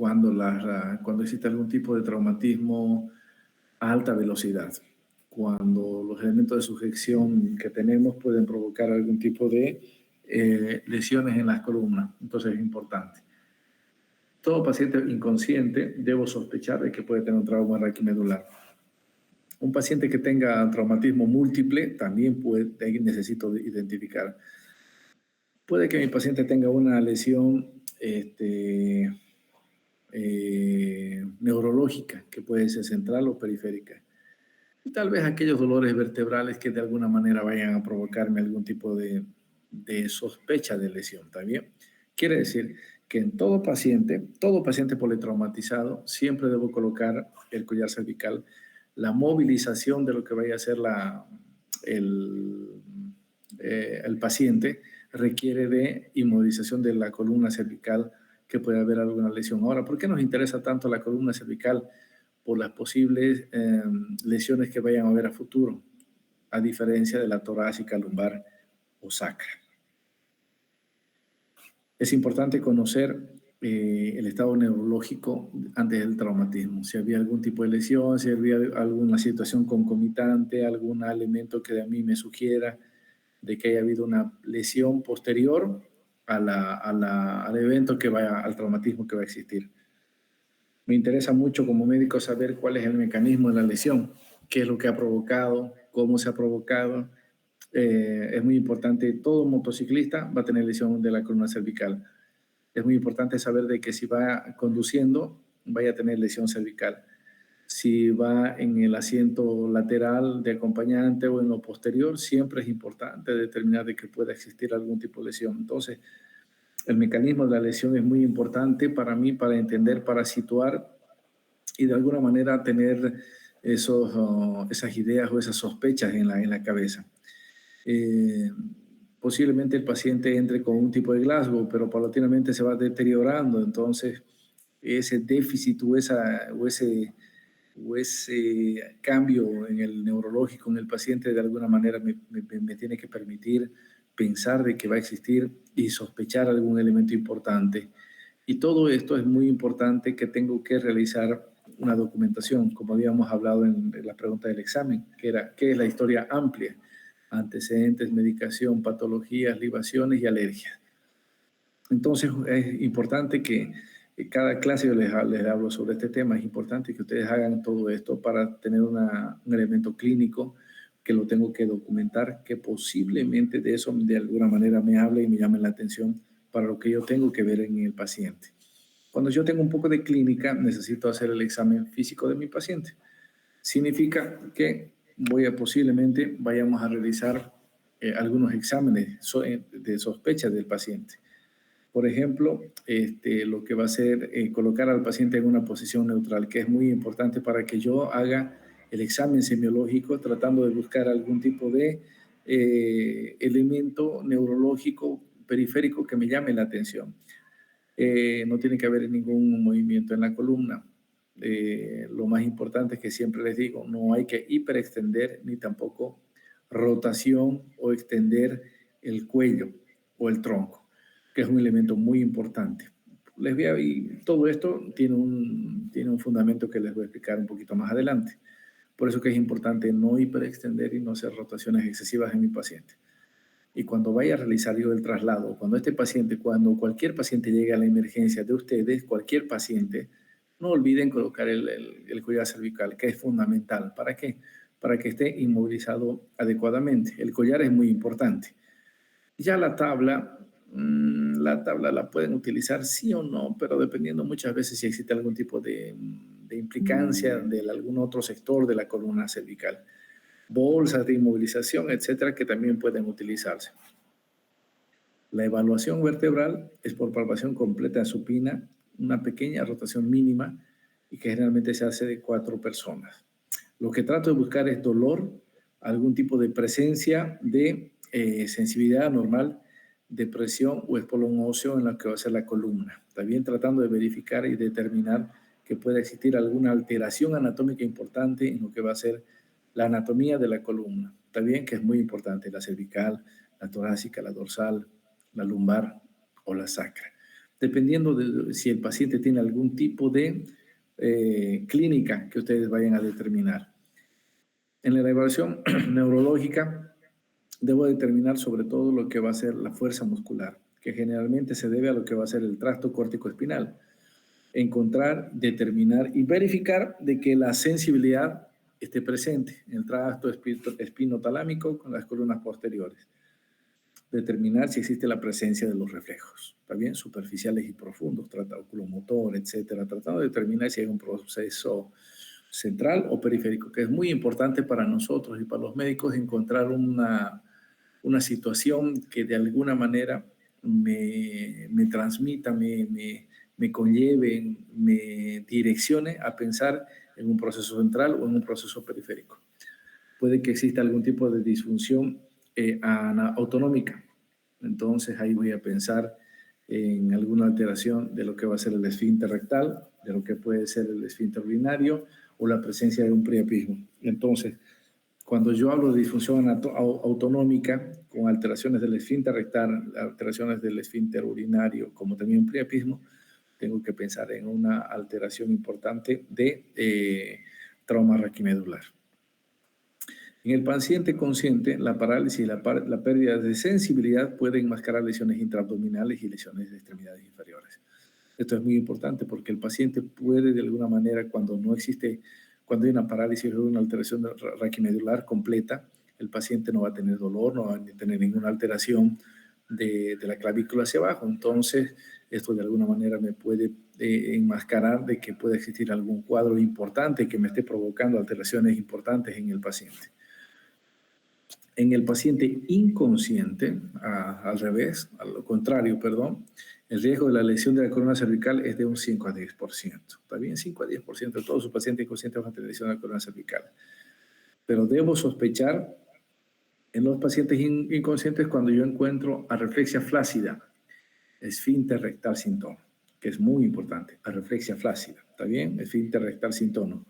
cuando existe algún tipo de traumatismo a alta velocidad, cuando los elementos de sujeción que tenemos pueden provocar algún tipo de lesiones en las columnas. Entonces es importante. Todo paciente inconsciente debo sospechar de que puede tener un trauma raquimedular. Un paciente que tenga traumatismo múltiple también necesito identificar. Puede que mi paciente tenga una lesión neurológica, que puede ser central o periférica. Y tal vez aquellos dolores vertebrales que de alguna manera vayan a provocarme algún tipo de sospecha de lesión, ¿está bien? Quiere decir que en todo paciente politraumatizado, siempre debo colocar el collar cervical. La movilización de lo que vaya a ser el paciente requiere de inmovilización de la columna cervical, que puede haber alguna lesión. Ahora, ¿por qué nos interesa tanto la columna cervical? Por las posibles lesiones que vayan a haber a futuro, a diferencia de la torácica, lumbar o sacra. Es importante conocer el estado neurológico antes del traumatismo, si había algún tipo de lesión, si había alguna situación concomitante, algún elemento que a mí me sugiera de que haya habido una lesión posterior al evento que vaya, al traumatismo que va a existir. Me interesa mucho como médico saber cuál es el mecanismo de la lesión, qué es lo que ha provocado, cómo se ha provocado. Es muy importante, todo motociclista va a tener lesión de la columna cervical. Es muy importante saber de que si va conduciendo, vaya a tener lesión cervical. Si va en el asiento lateral de acompañante o en lo posterior, siempre es importante determinar de que pueda existir algún tipo de lesión. Entonces, el mecanismo de la lesión es muy importante para mí, para entender, para situar y de alguna manera tener esas ideas o esas sospechas en la cabeza. Posiblemente el paciente entre con un tipo de Glasgow, pero paulatinamente se va deteriorando, entonces ese déficit o ese cambio en el neurológico en el paciente de alguna manera me tiene que permitir pensar de que va a existir y sospechar algún elemento importante. Y todo esto es muy importante, que tengo que realizar una documentación, como habíamos hablado en la pregunta del examen, que era ¿qué es la historia amplia? Antecedentes, medicación, patologías, libaciones y alergias. Entonces es importante que cada clase yo les hablo sobre este tema. Es importante que ustedes hagan todo esto para tener un elemento clínico que lo tengo que documentar, que posiblemente de eso de alguna manera me hable y me llame la atención para lo que yo tengo que ver en el paciente. Cuando yo tengo un poco de clínica, necesito hacer el examen físico de mi paciente. Significa que posiblemente vayamos a realizar algunos exámenes de sospecha del paciente. Por ejemplo, lo que va a ser colocar al paciente en una posición neutral, que es muy importante para que yo haga el examen semiológico tratando de buscar algún tipo de elemento neurológico periférico que me llame la atención. No tiene que haber ningún movimiento en la columna. Lo más importante es que siempre les digo, no hay que hiperextender ni tampoco rotación o extender el cuello o el tronco, que es un elemento muy importante. Y todo esto tiene un fundamento que les voy a explicar un poquito más adelante. Por eso que es importante no hiperextender y no hacer rotaciones excesivas en mi paciente. Y cuando vaya a realizar yo el traslado, cuando cualquier paciente llegue a la emergencia de ustedes, cualquier paciente, no olviden colocar el collar cervical, que es fundamental. ¿Para qué? Para que esté inmovilizado adecuadamente. El collar es muy importante. Ya la tabla la pueden utilizar sí o no, pero dependiendo muchas veces si existe algún tipo de implicancia de algún otro sector de la columna cervical. Bolsas de inmovilización, etcétera, que también pueden utilizarse. La evaluación vertebral es por palpación completa supina, una pequeña rotación mínima y que generalmente se hace de 4 personas. Lo que trato de buscar es dolor, algún tipo de presencia de sensibilidad anormal, depresión o espolón óseo en lo que va a ser la columna. También tratando de verificar y determinar que pueda existir alguna alteración anatómica importante en lo que va a ser la anatomía de la columna. También que es muy importante, la cervical, la torácica, la dorsal, la lumbar o la sacra. dependiendo de si el paciente tiene algún tipo de clínica que ustedes vayan a determinar. En la evaluación neurológica, debo determinar sobre todo lo que va a ser la fuerza muscular, que generalmente se debe a lo que va a ser el tracto córtico-espinal. Encontrar, determinar y verificar de que la sensibilidad esté presente en el tracto espinotalámico con las columnas posteriores. Determinar si existe la presencia de los reflejos, ¿está bien? Superficiales y profundos, oculomotor, etcétera, tratando de determinar si hay un proceso central o periférico, que es muy importante para nosotros y para los médicos encontrar una situación que de alguna manera me transmita, me conlleve, me direccione a pensar en un proceso central o en un proceso periférico. Puede que exista algún tipo de disfunción autonómica. Entonces ahí voy a pensar en alguna alteración de lo que va a ser el esfínter rectal, de lo que puede ser el esfínter urinario o la presencia de un priapismo. Entonces, cuando yo hablo de disfunción autonómica con alteraciones del esfínter rectal, alteraciones del esfínter urinario, como también un priapismo, tengo que pensar en una alteración importante de trauma raquimedular. En el paciente consciente, la parálisis y la pérdida de sensibilidad pueden enmascarar lesiones intraabdominales y lesiones de extremidades inferiores. Esto es muy importante porque el paciente puede de alguna manera, cuando hay una parálisis o una alteración raquimedular completa, el paciente no va a tener dolor, no va a tener ninguna alteración de la clavícula hacia abajo. Entonces, esto de alguna manera me puede enmascarar de que puede existir algún cuadro importante que me esté provocando alteraciones importantes en el paciente. En el paciente inconsciente, al revés, a lo contrario, perdón, el riesgo de la lesión de la columna cervical es de un 5 a 10%. ¿Está bien? 5 a 10% de todos sus pacientes inconscientes van a tener lesión de la columna cervical. Pero debo sospechar en los pacientes inconscientes cuando yo encuentro arreflexia flácida, esfínter rectal sin tono, que es muy importante, arreflexia flácida. ¿Está bien? Esfínter rectal sin tono.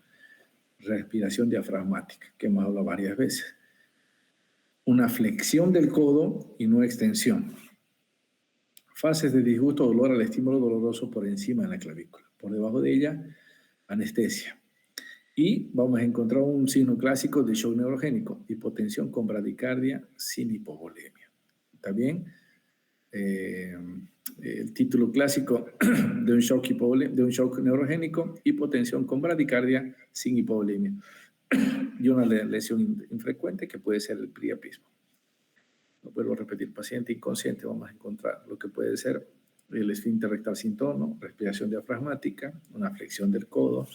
Respiración diafragmática, que hemos hablado varias veces. Una flexión del codo y no extensión. Fases de disgusto o dolor al estímulo doloroso por encima de la clavícula. Por debajo de ella, anestesia. Y vamos a encontrar un signo clásico de shock neurogénico, hipotensión con bradicardia sin hipovolemia. ¿Está bien? El título clásico de un shock neurogénico, hipotensión con bradicardia sin hipovolemia. Y una lesión infrecuente que puede ser el priapismo. Lo vuelvo a repetir, paciente inconsciente, vamos a encontrar lo que puede ser el esfínter rectal sin tono, respiración diafragmática, una flexión del codo,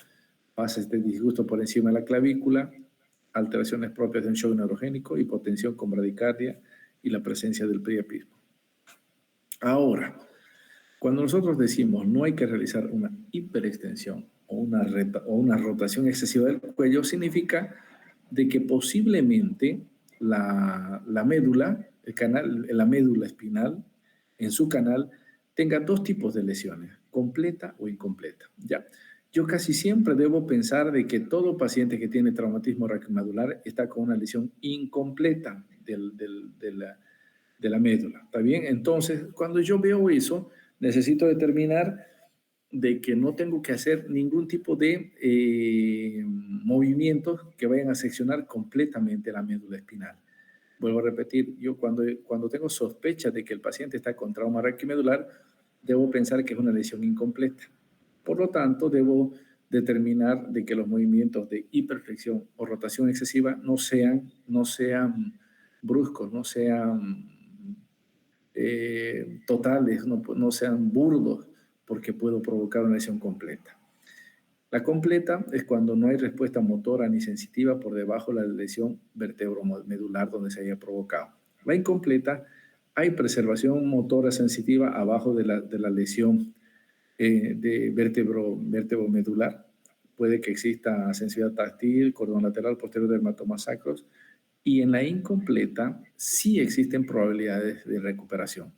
fases de disgusto por encima de la clavícula, alteraciones propias de un shock neurogénico, hipotensión con bradicardia y la presencia del priapismo. Ahora, cuando nosotros decimos no hay que realizar una hiperextensión o una rotación excesiva del cuello, significa de que posiblemente la médula, la médula espinal, en su canal, tenga dos tipos de lesiones, completa o incompleta. ¿Ya? Yo casi siempre debo pensar de que todo paciente que tiene traumatismo raquimedular está con una lesión incompleta de la médula. ¿Está bien? Entonces, cuando yo veo eso, necesito determinar de que no tengo que hacer ningún tipo de movimientos que vayan a seccionar completamente la médula espinal. Vuelvo a repetir, yo cuando tengo sospecha de que el paciente está con trauma raquimedular, debo pensar que es una lesión incompleta. Por lo tanto, debo determinar de que los movimientos de hiperflexión o rotación excesiva no sean bruscos, no sean totales, no sean burdos, porque puedo provocar una lesión completa. La completa es cuando no hay respuesta motora ni sensitiva por debajo de la lesión vertebromedular donde se haya provocado. La incompleta, hay preservación motora sensitiva abajo de la lesión de vertebromedular. Puede que exista sensibilidad táctil, cordón lateral posterior de dermatomas sacros, y en la incompleta sí existen probabilidades de recuperación.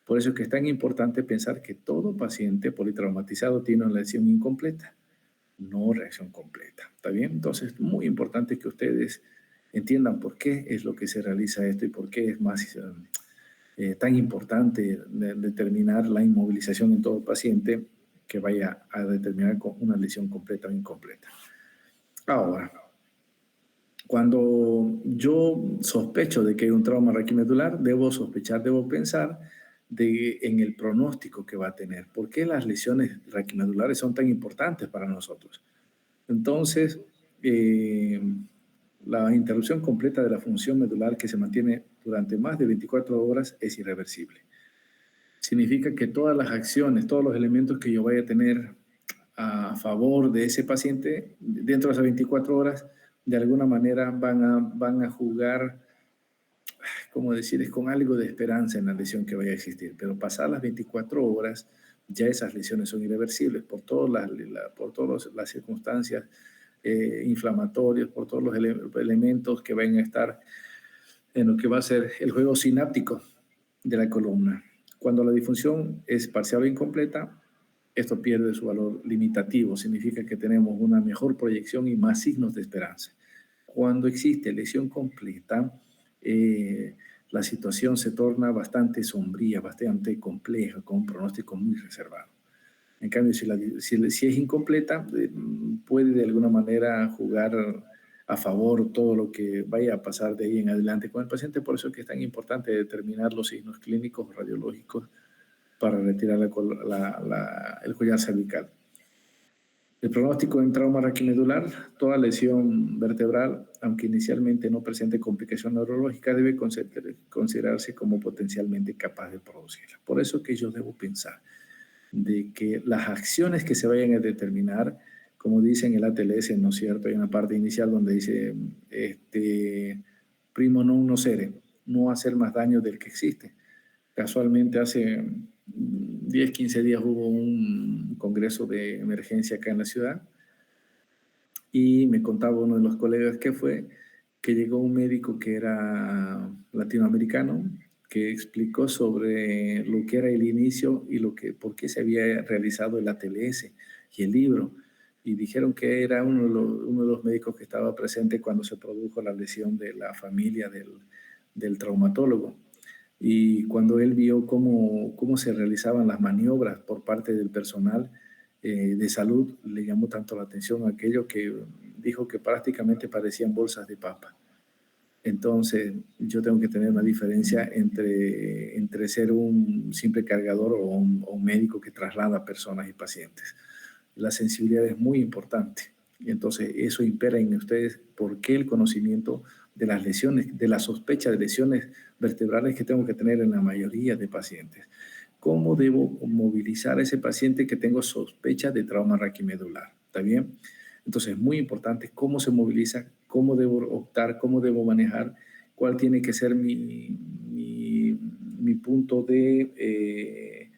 Por eso es que es tan importante pensar que todo paciente politraumatizado tiene una lesión incompleta, no reacción completa. ¿Está bien? Entonces es muy importante que ustedes entiendan por qué es lo que se realiza esto y por qué es más tan importante de determinar la inmovilización en todo paciente que vaya a determinar con una lesión completa o incompleta. Ahora, cuando yo sospecho de que hay un trauma raquimedular, debo pensar en el pronóstico que va a tener. ¿Por qué las lesiones raquimedulares son tan importantes para nosotros? Entonces, la interrupción completa de la función medular que se mantiene durante más de 24 horas es irreversible. Significa que todas las acciones, todos los elementos que yo vaya a tener a favor de ese paciente dentro de esas 24 horas, de alguna manera van a jugar, como decir, es con algo de esperanza en la lesión que vaya a existir. Pero pasadas las 24 horas, ya esas lesiones son irreversibles por todas las circunstancias inflamatorias, por todos los elementos que van a estar en lo que va a ser el juego sináptico de la columna. Cuando la disfunción es parcial o incompleta, esto pierde su valor limitativo, significa que tenemos una mejor proyección y más signos de esperanza. Cuando existe lesión completa, la situación se torna bastante sombría, bastante compleja, con un pronóstico muy reservado. En cambio, si es incompleta, puede de alguna manera jugar a favor todo lo que vaya a pasar de ahí en adelante con el paciente. Por eso es que es tan importante determinar los signos clínicos radiológicos para retirar el collar cervical. El pronóstico en trauma raquimedular: toda lesión vertebral, aunque inicialmente no presente complicación neurológica, debe considerarse como potencialmente capaz de producirla. Por eso que yo debo pensar de que las acciones que se vayan a determinar, como dice en el ATLS, ¿no es cierto? Hay una parte inicial donde dice, primo non nocere, no hacer más daño del que existe. Casualmente hace 10, 15 días hubo un congreso de emergencia acá en la ciudad y me contaba uno de los colegas que llegó un médico que era latinoamericano, que explicó sobre lo que era el inicio y por qué se había realizado el ATLS y el libro. Y dijeron que era uno de los médicos que estaba presente cuando se produjo la lesión de la familia del traumatólogo. Y cuando él vio cómo se realizaban las maniobras por parte del personal de salud, le llamó tanto la atención aquello que dijo que prácticamente parecían bolsas de papa. Entonces, yo tengo que tener una diferencia entre ser un simple cargador o un médico que traslada personas y pacientes. La sensibilidad es muy importante. Y entonces, eso impera en ustedes porque el conocimiento de las lesiones, de la sospecha de lesiones vertebrales que tengo que tener en la mayoría de pacientes. ¿Cómo debo movilizar a ese paciente que tengo sospecha de trauma raquimedular? ¿Está bien? Entonces, es muy importante cómo se moviliza, cómo debo optar, cómo debo manejar, cuál tiene que ser mi punto de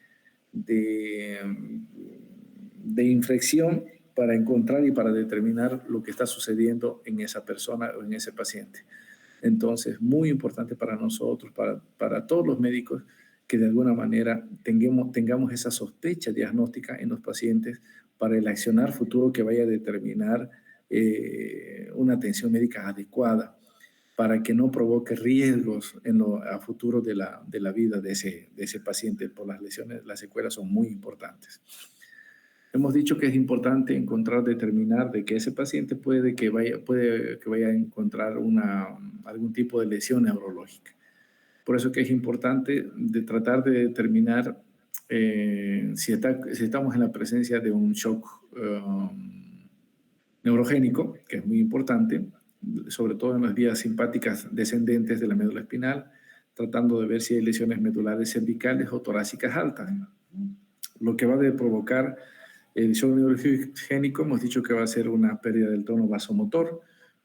inflexión para encontrar y para determinar lo que está sucediendo en esa persona o en ese paciente. Entonces, muy importante para nosotros, para todos los médicos, que de alguna manera tengamos esa sospecha diagnóstica en los pacientes para el accionar futuro que vaya a determinar una atención médica adecuada para que no provoque riesgos a futuro de la vida de ese paciente por las lesiones. Las secuelas son muy importantes. Hemos dicho que es importante determinar de que ese paciente puede que vaya a encontrar algún tipo de lesión neurológica. Por eso que es importante tratar de determinar si estamos en la presencia de un shock neurogénico, que es muy importante, sobre todo en las vías simpáticas descendentes de la médula espinal, tratando de ver si hay lesiones medulares cervicales o torácicas altas. Lo que va a provocar el shock neurogénico, hemos dicho que va a ser una pérdida del tono vasomotor,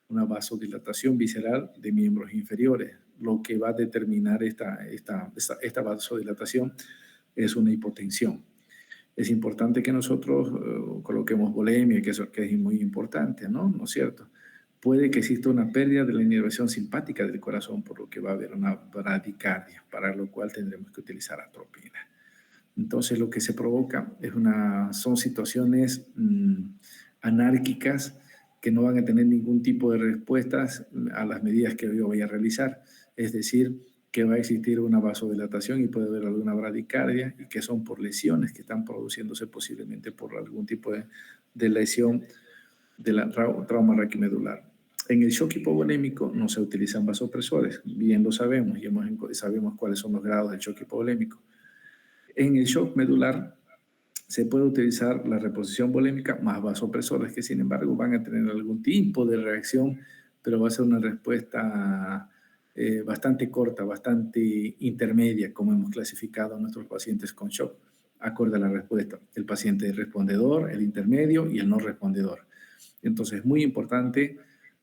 una vasodilatación visceral de miembros inferiores. Lo que va a determinar esta vasodilatación es una hipotensión. Es importante que nosotros coloquemos volemia, que es muy importante, ¿no es cierto? Puede que exista una pérdida de la inervación simpática del corazón, por lo que va a haber una bradicardia, para lo cual tendremos que utilizar atropina. Entonces, lo que se provoca son situaciones anárquicas que no van a tener ningún tipo de respuestas a las medidas que yo voy a realizar. Es decir, que va a existir una vasodilatación y puede haber alguna bradicardia, y que son por lesiones que están produciéndose posiblemente por algún tipo de lesión de la trauma raquimedular. En el shock hipovolémico no se utilizan vasopresores, bien lo sabemos, y sabemos cuáles son los grados del shock hipovolémico. En el shock medular se puede utilizar la reposición volémica más vasopresores, que sin embargo van a tener algún tipo de reacción, pero va a ser una respuesta bastante corta, bastante intermedia, como hemos clasificado a nuestros pacientes con shock, acorde a la respuesta. El paciente respondedor, el intermedio y el no respondedor. Entonces es muy importante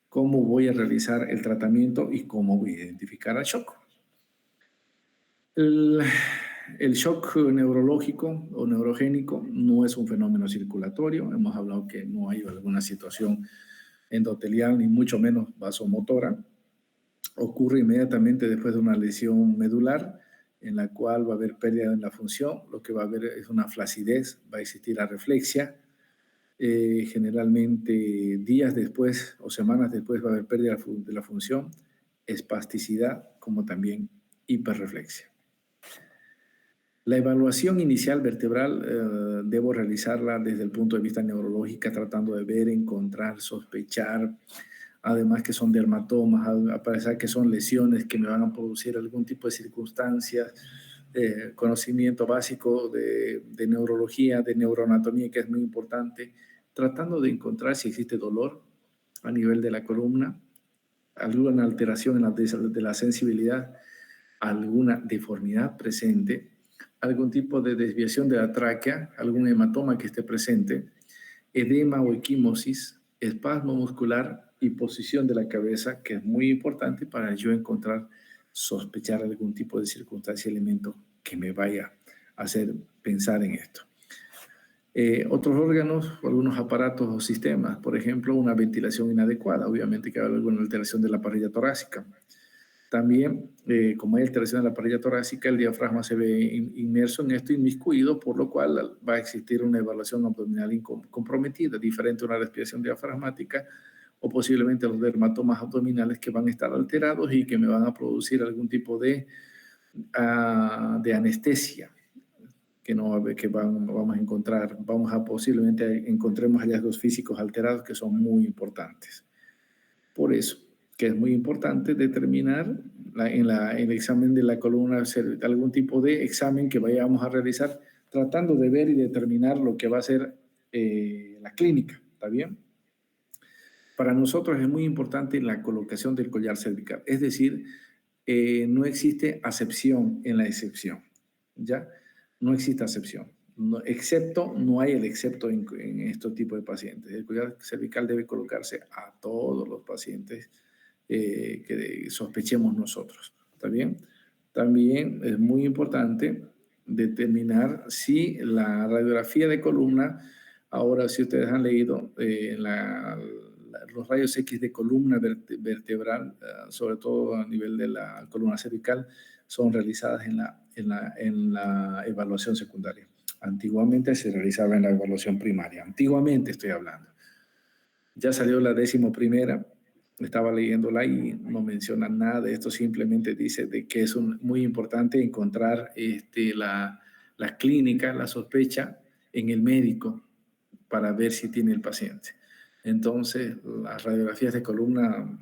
cómo voy a realizar el tratamiento y cómo voy a identificar al shock. El shock neurológico o neurogénico no es un fenómeno circulatorio. Hemos hablado que no hay alguna situación endotelial ni mucho menos vasomotora. Ocurre inmediatamente después de una lesión medular en la cual va a haber pérdida en la función. Lo que va a haber es una flacidez, va a existir areflexia. Generalmente días después o semanas después va a haber pérdida de la función, espasticidad, como también hiperreflexia. La evaluación inicial vertebral debo realizarla desde el punto de vista neurológico, tratando de ver, encontrar, sospechar, además que son dermatomas, a pesar que son lesiones que me van a producir algún tipo de circunstancias, conocimiento básico de neurología, de neuroanatomía, que es muy importante, tratando de encontrar si existe dolor a nivel de la columna, alguna alteración de la sensibilidad, alguna deformidad presente, algún tipo de desviación de la tráquea, algún hematoma que esté presente, edema o equimosis, espasmo muscular y posición de la cabeza, que es muy importante para yo encontrar, sospechar algún tipo de circunstancia, elemento que me vaya a hacer pensar en esto. Otros órganos, algunos aparatos o sistemas, por ejemplo, una ventilación inadecuada, obviamente que hay alguna alteración de la parrilla torácica. También, como hay alteración de la parrilla torácica, el diafragma se ve inmerso en esto, inmiscuido, por lo cual va a existir una evaluación abdominal comprometida, diferente a una respiración diafragmática, o posiblemente los dermatomas abdominales que van a estar alterados y que me van a producir algún tipo de anestesia que vamos a encontrar, posiblemente encontremos hallazgos físicos alterados que son muy importantes. Por eso, que es muy importante determinar en el examen de la columna, hacer algún tipo de examen que vayamos a realizar, tratando de ver y determinar lo que va a ser la clínica, ¿está bien? Para nosotros es muy importante la colocación del collar cervical, es decir, no existe acepción en la excepción, ¿ya? No existe acepción, no hay el excepto en estos tipos de pacientes. El collar cervical debe colocarse a todos los pacientes que sospechemos nosotros, ¿está bien? También es muy importante determinar si la radiografía de columna, ahora si ustedes han leído los rayos X de columna vertebral, sobre todo a nivel de la columna cervical, son realizadas en la evaluación secundaria. Antiguamente se realizaba en la evaluación primaria. Antiguamente estoy hablando. Ya salió la 11ª, estaba leyéndola y no menciona nada de esto, simplemente dice de que es muy importante encontrar la clínica, la sospecha en el médico para ver si tiene el paciente. Entonces, las radiografías de columna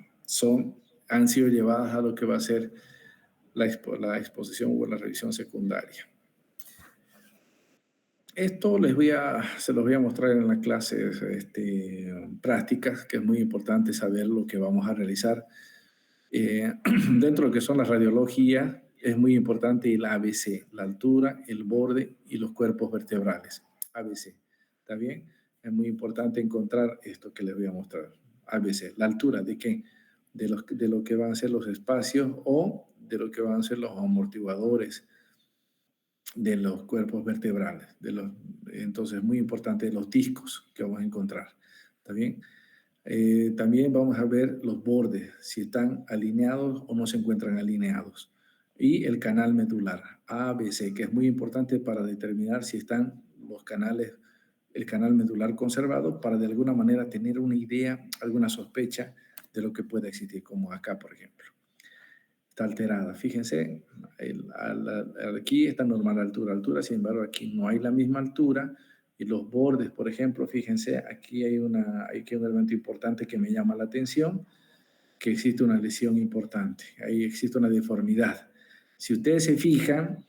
han sido llevadas a lo que va a ser la exposición o la revisión secundaria. Esto se los voy a mostrar en las clases prácticas, que es muy importante saber lo que vamos a realizar. Dentro de lo que son las radiologías, es muy importante el ABC, la altura, el borde y los cuerpos vertebrales. ABC, ¿está bien? Es muy importante encontrar esto que les voy a mostrar. ABC, la altura, ¿de qué? De lo que van a ser los espacios o de lo que van a ser los amortiguadores de los cuerpos vertebrales. Entonces, es muy importante los discos que vamos a encontrar. ¿Está bien? También vamos a ver los bordes, si están alineados o no se encuentran alineados. Y el canal medular, ABC, que es muy importante para determinar si están el canal medular conservado, para de alguna manera tener una idea, alguna sospecha de lo que pueda existir, como acá, por ejemplo. está alterada. Fíjense, aquí está normal altura, sin embargo aquí no hay la misma altura y los bordes, por ejemplo, fíjense, aquí hay un elemento importante que me llama la atención, que existe una lesión importante, ahí existe una deformidad. Si ustedes se fijan,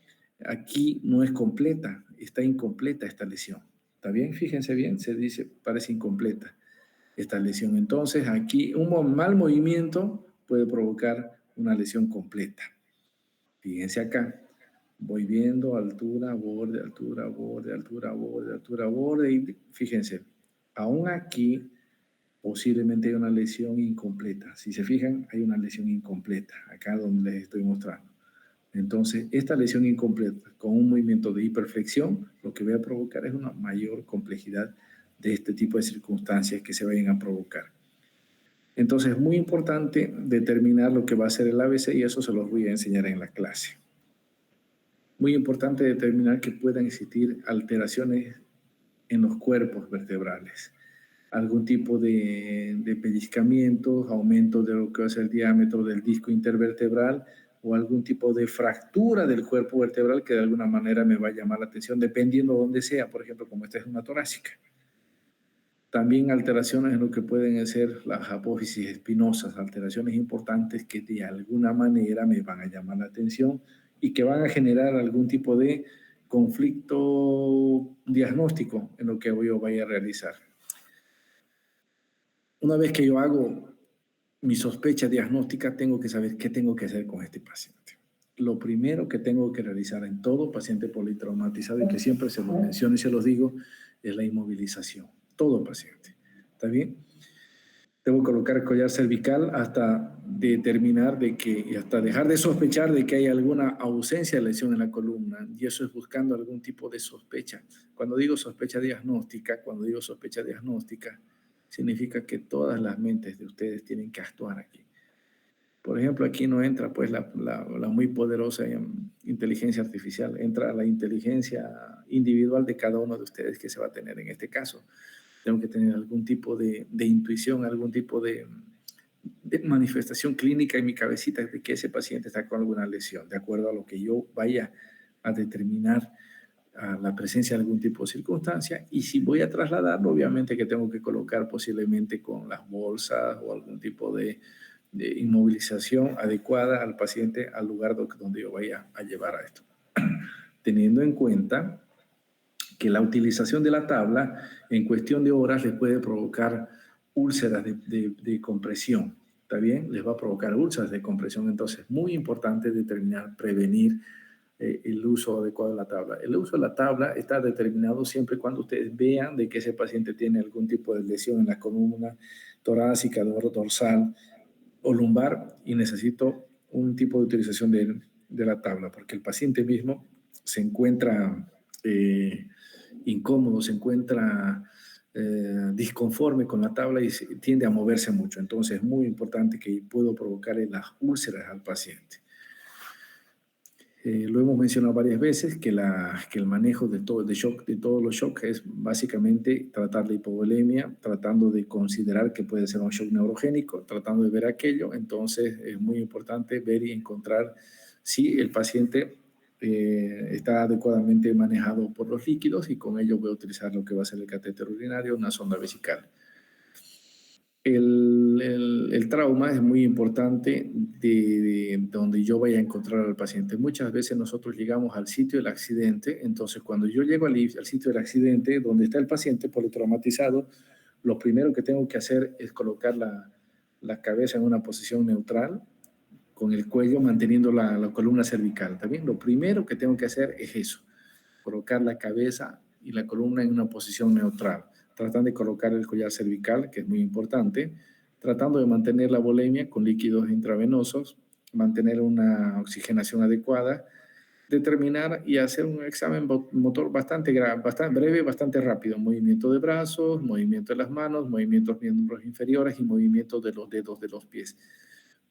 aquí no es completa, está incompleta esta lesión. ¿Está bien? Fíjense bien, se dice, parece incompleta esta lesión. Entonces, aquí un mal movimiento puede provocar una lesión completa. Fíjense acá, voy viendo altura, borde, altura, borde, altura, borde, altura, borde, y fíjense, aún aquí posiblemente hay una lesión incompleta. Si se fijan, hay una lesión incompleta, acá donde les estoy mostrando. Entonces, esta lesión incompleta con un movimiento de hiperflexión, lo que va a provocar es una mayor complejidad de este tipo de circunstancias que se vayan a provocar. Entonces, es muy importante determinar lo que va a ser el ABC y eso se los voy a enseñar en la clase. Muy importante determinar que puedan existir alteraciones en los cuerpos vertebrales. Algún tipo de pellizcamiento, aumento de lo que va a ser el diámetro del disco intervertebral o algún tipo de fractura del cuerpo vertebral que de alguna manera me va a llamar la atención, dependiendo de dónde sea, por ejemplo, como esta es una torácica. También alteraciones en lo que pueden ser las apófisis espinosas, alteraciones importantes que de alguna manera me van a llamar la atención y que van a generar algún tipo de conflicto diagnóstico en lo que yo vaya a realizar. Una vez que yo hago mi sospecha diagnóstica, tengo que saber qué tengo que hacer con este paciente. Lo primero que tengo que realizar en todo paciente politraumatizado, y que siempre se lo menciono y se los digo, es la inmovilización. Todo paciente. ¿Está bien? Debo colocar el collar cervical hasta determinar y hasta dejar de sospechar de que hay alguna ausencia de lesión en la columna, y eso es buscando algún tipo de sospecha. Cuando digo sospecha diagnóstica, significa que todas las mentes de ustedes tienen que actuar aquí. Por ejemplo, aquí no entra pues la muy poderosa inteligencia artificial, entra la inteligencia individual de cada uno de ustedes que se va a tener en este caso. Tengo que tener algún tipo de intuición, algún tipo de manifestación clínica en mi cabecita de que ese paciente está con alguna lesión, de acuerdo a lo que yo vaya a determinar a la presencia de algún tipo de circunstancia, y si voy a trasladarlo, obviamente que tengo que colocar posiblemente con las bolsas o algún tipo de inmovilización adecuada al paciente al lugar donde yo vaya a llevar a esto. Teniendo en cuenta que la utilización de la tabla en cuestión de horas les puede provocar úlceras de compresión, ¿está bien? Les va a provocar úlceras de compresión, entonces muy importante determinar, prevenir el uso adecuado de la tabla. El uso de la tabla está determinado siempre cuando ustedes vean de que ese paciente tiene algún tipo de lesión en la columna torácica, dorsal o lumbar y necesito un tipo de utilización de la tabla, porque el paciente mismo se encuentra incómodo, se encuentra disconforme con la tabla y tiende a moverse mucho. Entonces es muy importante que puedo provocarle las úlceras al paciente. Lo hemos mencionado varias veces que el manejo de todos los shocks es básicamente tratar la hipovolemia, tratando de considerar que puede ser un shock neurogénico, tratando de ver aquello. Entonces es muy importante ver y encontrar si el paciente está adecuadamente manejado por los líquidos, y con ello voy a utilizar lo que va a ser el catéter urinario, una sonda vesical. El trauma es muy importante de donde yo vaya a encontrar al paciente. Muchas veces nosotros llegamos al sitio del accidente, entonces cuando yo llego al sitio del accidente, donde está el paciente politraumatizado, lo primero que tengo que hacer es colocar la cabeza en una posición neutral, con el cuello manteniendo la columna cervical. ¿También? Lo primero que tengo que hacer es eso, colocar la cabeza y la columna en una posición neutral, tratando de colocar el collar cervical, que es muy importante, tratando de mantener la volemia con líquidos intravenosos, mantener una oxigenación adecuada, determinar y hacer un examen motor bastante breve, bastante rápido, movimiento de brazos, movimiento de las manos, movimientos de miembros inferiores y movimiento de los dedos de los pies,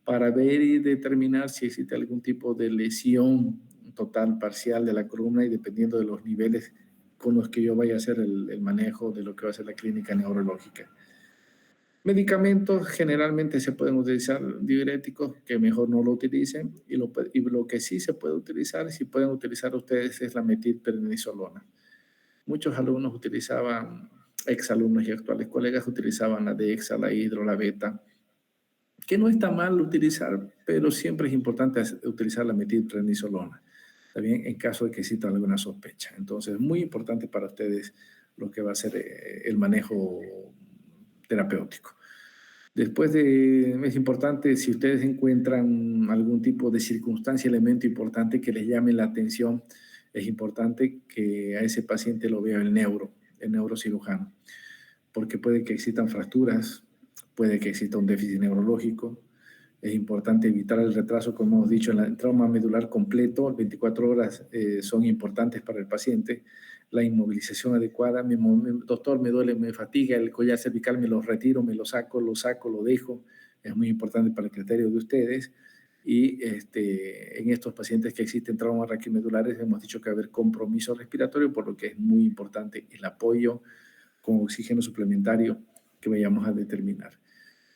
para ver y determinar si existe algún tipo de lesión total, parcial de la columna, y dependiendo de los niveles con los que yo vaya a hacer el manejo de lo que va a ser la clínica neurológica. Medicamentos generalmente se pueden utilizar diuréticos, que mejor no lo utilicen, y lo que sí se puede utilizar, si pueden utilizar ustedes, es la metilprednisolona. Muchos alumnos utilizaban, exalumnos y actuales colegas utilizaban la Dexa, la Hidro, la Beta, que no está mal utilizar, pero siempre es importante utilizar la metilprednisolona, también en caso de que exista alguna sospecha. Entonces, es muy importante para ustedes lo que va a ser el manejo terapéutico. Es importante, si ustedes encuentran algún tipo de circunstancia, elemento importante que les llame la atención, es importante que a ese paciente lo vea el neurocirujano, porque puede que existan fracturas, puede que exista un déficit neurológico. Es importante evitar el retraso, como hemos dicho, el trauma medular completo, 24 horas son importantes para el paciente. La inmovilización adecuada, doctor, me duele, me fatiga el collar cervical, me lo retiro, me lo saco, lo dejo. Es muy importante para el criterio de ustedes. Y en estos pacientes que existen traumas raquimedulares, hemos dicho que va a haber compromiso respiratorio, por lo que es muy importante el apoyo con oxígeno suplementario que vayamos a determinar.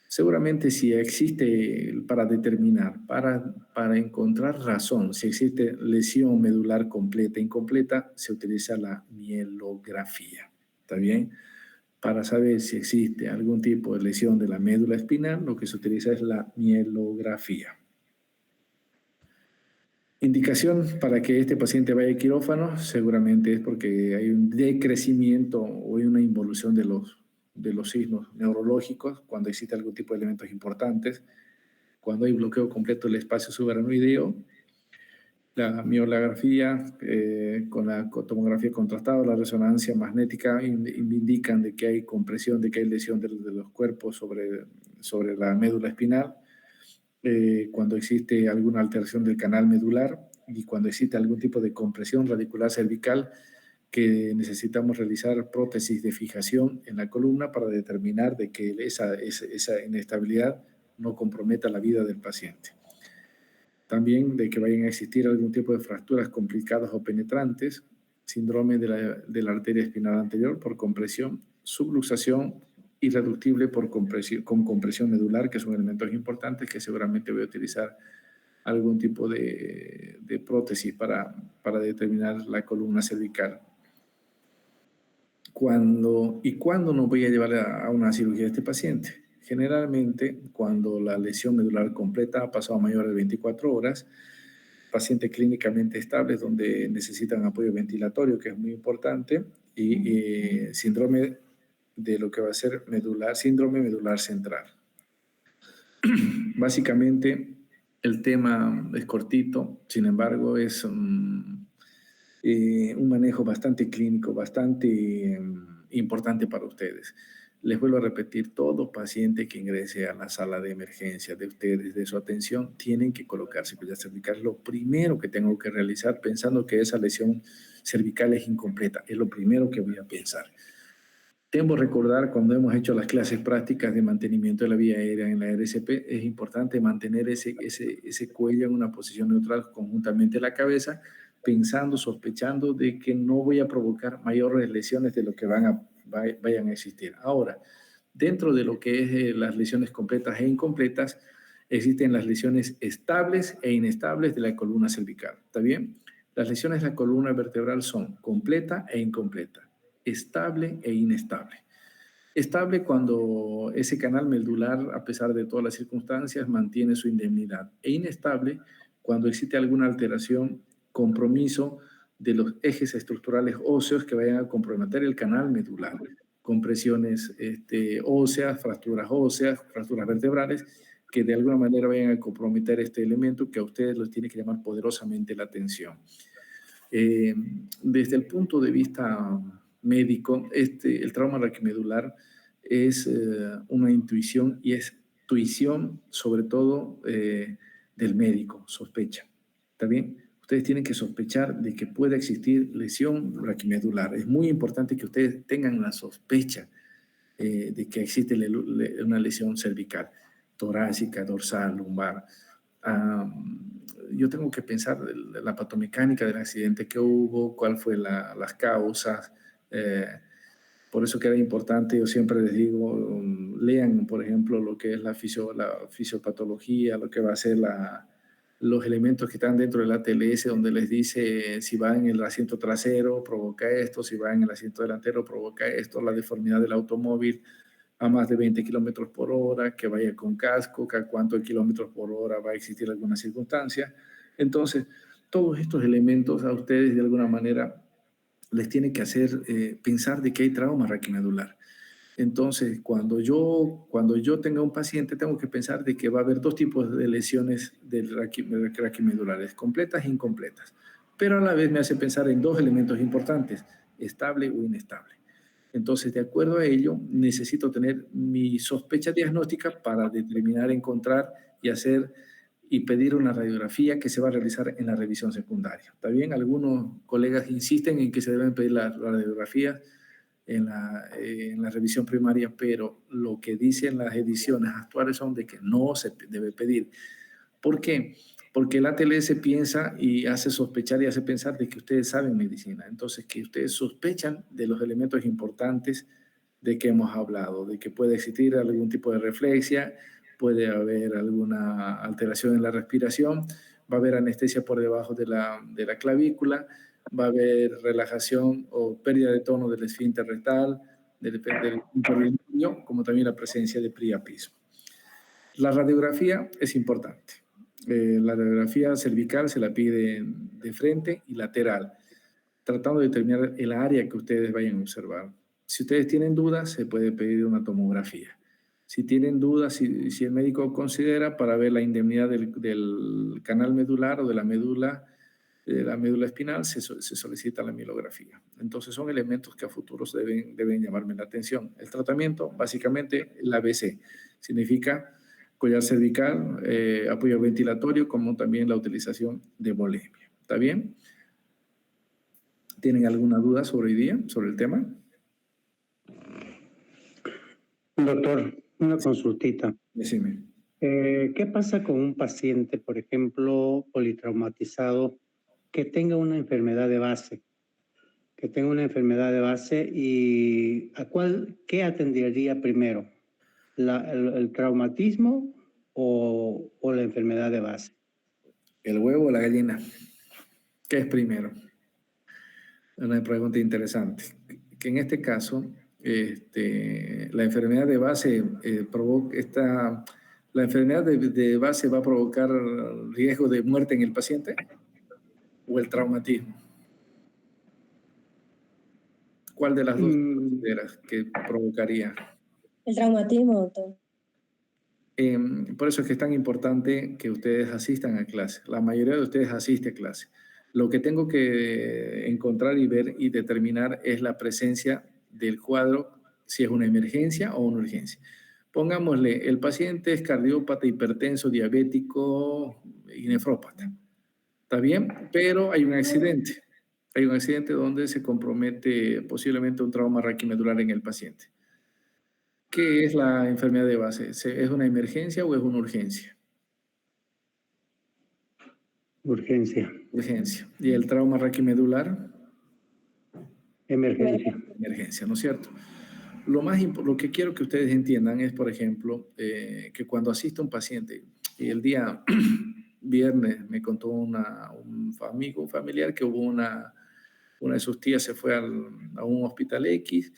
Seguramente si existe para determinar, para encontrar razón, si existe lesión medular completa e incompleta, se utiliza la mielografía. ¿Está bien? Para saber si existe algún tipo de lesión de la médula espinal, lo que se utiliza es la mielografía. Indicación para que este paciente vaya a quirófano, seguramente es porque hay un decrecimiento o hay una involución de los signos neurológicos cuando existe algún tipo de elementos importantes, cuando hay bloqueo completo del espacio subaranoideo. La mielografía con la tomografía contrastada, la resonancia magnética indican de que hay compresión, de que hay lesión de los cuerpos sobre la médula espinal. Cuando existe alguna alteración del canal medular y cuando existe algún tipo de compresión radicular cervical, que necesitamos realizar prótesis de fijación en la columna para determinar de que esa inestabilidad no comprometa la vida del paciente. También de que vayan a existir algún tipo de fracturas complicadas o penetrantes, síndrome de la arteria espinal anterior por compresión, subluxación irreductible con compresión medular, que son elementos importantes que seguramente voy a utilizar algún tipo de prótesis para determinar la columna cervical. ¿Cuándo nos voy a llevar a una cirugía de este paciente? Generalmente, cuando la lesión medular completa ha pasado mayor de 24 horas, paciente clínicamente estable donde necesitan apoyo ventilatorio, que es muy importante, y síndrome de lo que va a ser síndrome medular central. Básicamente, el tema es cortito, sin embargo, es un manejo bastante clínico, bastante importante para ustedes. Les vuelvo a repetir, todo paciente que ingrese a la sala de emergencia de ustedes, de su atención, tienen que colocarse collar cervical. Lo primero que tengo que realizar, pensando que esa lesión cervical es incompleta, es lo primero que voy a pensar. Debo recordar cuando hemos hecho las clases prácticas de mantenimiento de la vía aérea en la RCP, es importante mantener ese cuello en una posición neutral conjuntamente la cabeza, pensando, sospechando de que no voy a provocar mayores lesiones de lo que vayan a existir. Ahora, dentro de lo que es las lesiones completas e incompletas, existen las lesiones estables e inestables de la columna cervical. ¿Está bien? Las lesiones de la columna vertebral son completa e incompleta, estable e inestable. Estable cuando ese canal medular, a pesar de todas las circunstancias, mantiene su indemnidad. E inestable cuando existe alguna alteración, compromiso de los ejes estructurales óseos que vayan a comprometer el canal medular. Compresiones óseas, fracturas vertebrales, que de alguna manera vayan a comprometer este elemento que a ustedes los tiene que llamar poderosamente la atención. Desde el punto de vista médico, el trauma raquimedular es una intuición y es tuición sobre todo del médico, sospecha. ¿Está bien? Ustedes tienen que sospechar de que pueda existir lesión raquimedular. Es muy importante que ustedes tengan la sospecha de que existe una lesión cervical, torácica, dorsal, lumbar. Yo tengo que pensar la patomecánica del accidente que hubo, cuál fue las causas. Por eso que era importante, yo siempre les digo, lean, por ejemplo, lo que es la fisiopatología, lo que va a ser los elementos que están dentro del ATLS, donde les dice si va en el asiento trasero, provoca esto, si va en el asiento delantero, provoca esto, la deformidad del automóvil a más de 20 kilómetros por hora, que vaya con casco, que a cuántos kilómetros por hora va a existir alguna circunstancia. Entonces, todos estos elementos a ustedes de alguna manera les tiene que hacer pensar de que hay trauma raquimedular. Entonces, cuando yo tenga un paciente, tengo que pensar de que va a haber dos tipos de lesiones raquimedulares, completas e incompletas. Pero a la vez me hace pensar en dos elementos importantes, estable o inestable. Entonces, de acuerdo a ello, necesito tener mi sospecha diagnóstica para determinar, encontrar y hacer y pedir una radiografía que se va a realizar en la revisión secundaria. ¿Está bien? Algunos colegas insisten en que se deben pedir la radiografía en la revisión primaria, pero lo que dicen las ediciones actuales son de que no se debe pedir. ¿Por qué? Porque el ATLS piensa y hace sospechar y hace pensar de que ustedes saben medicina. Entonces, que ustedes sospechan de los elementos importantes de que hemos hablado, de que puede existir algún tipo de reflexia, puede haber alguna alteración en la respiración, va a haber anestesia por debajo de la clavícula, va a haber relajación o pérdida de tono del esfínter rectal, del interlineal, como también la presencia de priapismo. La radiografía es importante. La radiografía cervical se la pide de frente y lateral, tratando de determinar el área que ustedes vayan a observar. Si ustedes tienen dudas, se puede pedir una tomografía. Si tienen dudas, si el médico considera para ver la indemnidad del canal medular o de la médula espinal, se solicita la mielografía. Entonces son elementos que a futuros deben llamarme la atención. El tratamiento, básicamente, el ABC, significa collar cervical, apoyo ventilatorio, como también la utilización de volemia. ¿Está bien? ¿Tienen alguna duda sobre hoy día, sobre el tema? Doctor, una consultita. Decime. ¿Qué pasa con un paciente, por ejemplo, politraumatizado, que tenga una enfermedad de base? Y ¿qué atendería primero? ¿El traumatismo o la enfermedad de base? ¿El huevo o la gallina? ¿Qué es primero? Una pregunta interesante. Que en este caso, la enfermedad de base la enfermedad de base va a provocar riesgo de muerte en el paciente o el traumatismo. ¿Cuál de las dos consideras que provocaría? El traumatismo, doctor. Por eso es que es tan importante que ustedes asistan a clase. La mayoría de ustedes asiste a clase. Lo que tengo que encontrar y ver y determinar es la presencia del cuadro, si es una emergencia o una urgencia. Pongámosle, el paciente es cardiópata, hipertenso, diabético y nefrópata. ¿Está bien? Pero hay un accidente. Hay un accidente donde se compromete posiblemente un trauma raquimedular en el paciente. ¿Qué es la enfermedad de base? ¿Es una emergencia o es una urgencia? Urgencia. Urgencia. ¿Y el trauma raquimedular? Emergencia. Emergencia, ¿no es cierto? Lo que quiero que ustedes entiendan es, por ejemplo, que cuando asiste un paciente, y el día viernes me contó un familiar que hubo una de sus tías se fue a un hospital X,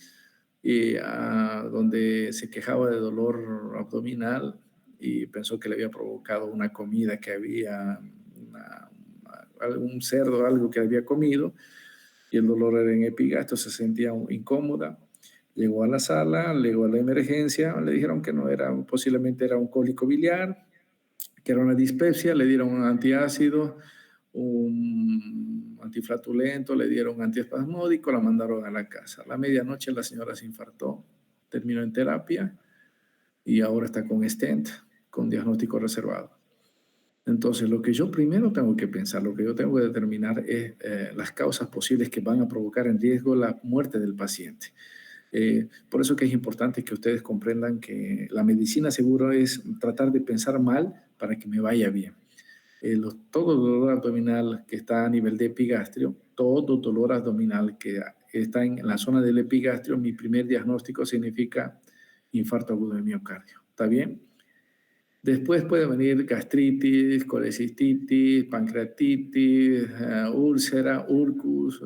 donde se quejaba de dolor abdominal y pensó que le había provocado una comida que había, un cerdo, algo que había comido, y el dolor era en epigastrio, se sentía incómoda. Llegó a la sala, llegó a la emergencia, le dijeron que no era, posiblemente era un cólico biliar, que era una dispepsia, le dieron un antiácido, un antiflatulento, le dieron un antiespasmódico, la mandaron a la casa. A la medianoche la señora se infartó, terminó en terapia y ahora está con stent, con diagnóstico reservado. Entonces, lo que yo primero tengo que pensar, lo que yo tengo que determinar es las causas posibles que van a provocar en riesgo la muerte del paciente. Por eso que es importante que ustedes comprendan que la medicina seguro es tratar de pensar mal para que me vaya bien. Todo dolor abdominal que está a nivel de epigastrio, todo dolor abdominal que está en la zona del epigastrio, mi primer diagnóstico significa infarto agudo de miocardio. ¿Está bien? Después puede venir gastritis, colecistitis, pancreatitis, úlcera, urcus,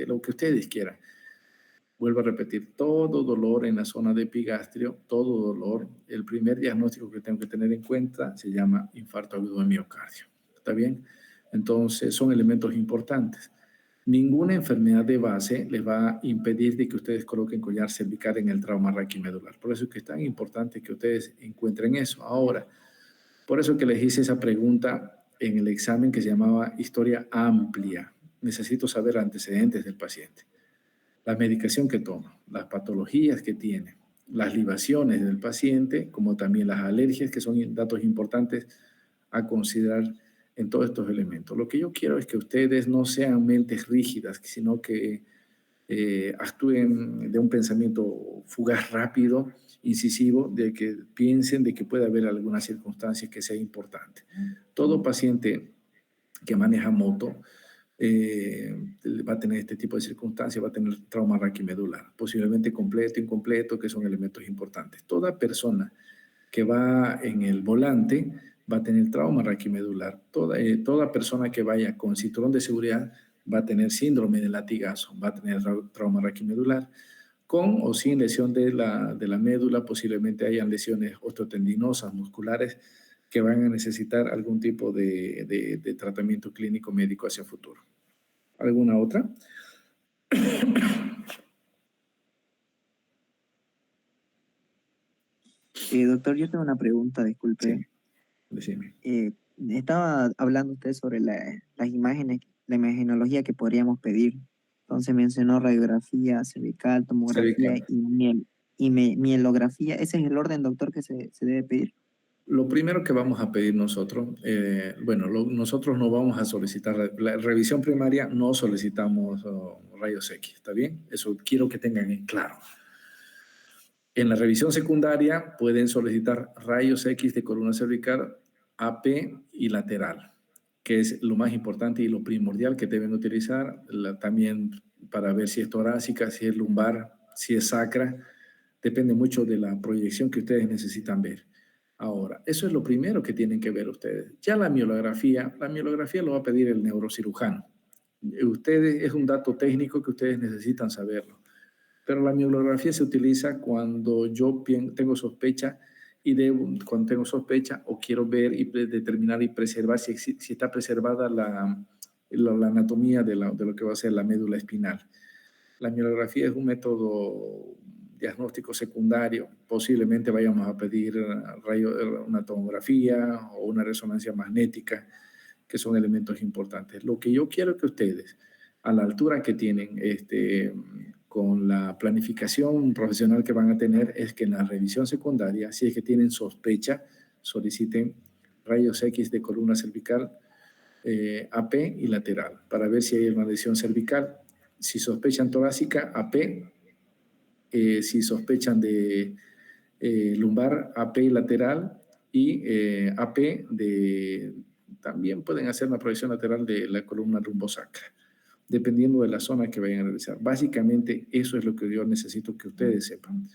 lo que ustedes quieran. Vuelvo a repetir, todo dolor en la zona de epigastrio, todo dolor, el primer diagnóstico que tengo que tener en cuenta se llama infarto agudo de miocardio. ¿Está bien? Entonces, son elementos importantes. Ninguna enfermedad de base les va a impedir de que ustedes coloquen collar cervical en el trauma raquimedular. Por eso es que es tan importante que ustedes encuentren eso. Ahora, por eso que les hice esa pregunta en el examen que se llamaba historia amplia. Necesito saber antecedentes del paciente, la medicación que toma, las patologías que tiene, las libaciones del paciente, como también las alergias, que son datos importantes a considerar en todos estos elementos. Lo que yo quiero es que ustedes no sean mentes rígidas, sino que actúen de un pensamiento fugaz, rápido, incisivo, de que piensen de que puede haber alguna circunstancia que sea importante. Todo paciente que maneja moto va a tener este tipo de circunstancias, va a tener trauma raquimedular, posiblemente completo, incompleto, que son elementos importantes. Toda persona que va en el volante va a tener trauma raquimedular. Toda persona que vaya con cinturón de seguridad va a tener síndrome de latigazo, va a tener trauma raquimedular. Con o sin lesión de la médula, posiblemente hayan lesiones osteotendinosas musculares que van a necesitar algún tipo de tratamiento clínico médico hacia futuro. ¿Alguna otra? Doctor, yo tengo una pregunta, disculpe. Sí, decime. Estaba hablando usted sobre las imágenes, la imagenología que podríamos pedir. Entonces mencionó radiografía cervical, tomografía Cervical. y mielografía. ¿Ese es el orden, doctor, que se debe pedir? Lo primero que vamos a pedir nosotros, nosotros no vamos a solicitar, la revisión primaria no solicitamos rayos X, ¿está bien? Eso quiero que tengan en claro. En la revisión secundaria pueden solicitar rayos X de columna cervical, AP y lateral, que es lo más importante y lo primordial que deben utilizar, también para ver si es torácica, si es lumbar, si es sacra, depende mucho de la proyección que ustedes necesitan ver. Ahora, eso es lo primero que tienen que ver ustedes. Ya la mielografía lo va a pedir el neurocirujano. Ustedes, es un dato técnico que ustedes necesitan saberlo. Pero la mielografía se utiliza cuando yo tengo sospecha cuando tengo sospecha o quiero ver y determinar y preservar si está preservada la anatomía de lo que va a ser la médula espinal. La mielografía es un método diagnóstico secundario. Posiblemente vayamos a pedir una tomografía o una resonancia magnética, que son elementos importantes. Lo que yo quiero que ustedes, a la altura que tienen, con la planificación profesional que van a tener, es que en la revisión secundaria, si es que tienen sospecha, soliciten rayos X de columna cervical, AP y lateral, para ver si hay una lesión cervical. Si sospechan torácica, AP. Si sospechan de lumbar, AP y lateral. Y AP también pueden hacer una proyección lateral de la columna lumbosacra, dependiendo de la zona que vayan a realizar. Básicamente, eso es lo que yo necesito que ustedes sepan.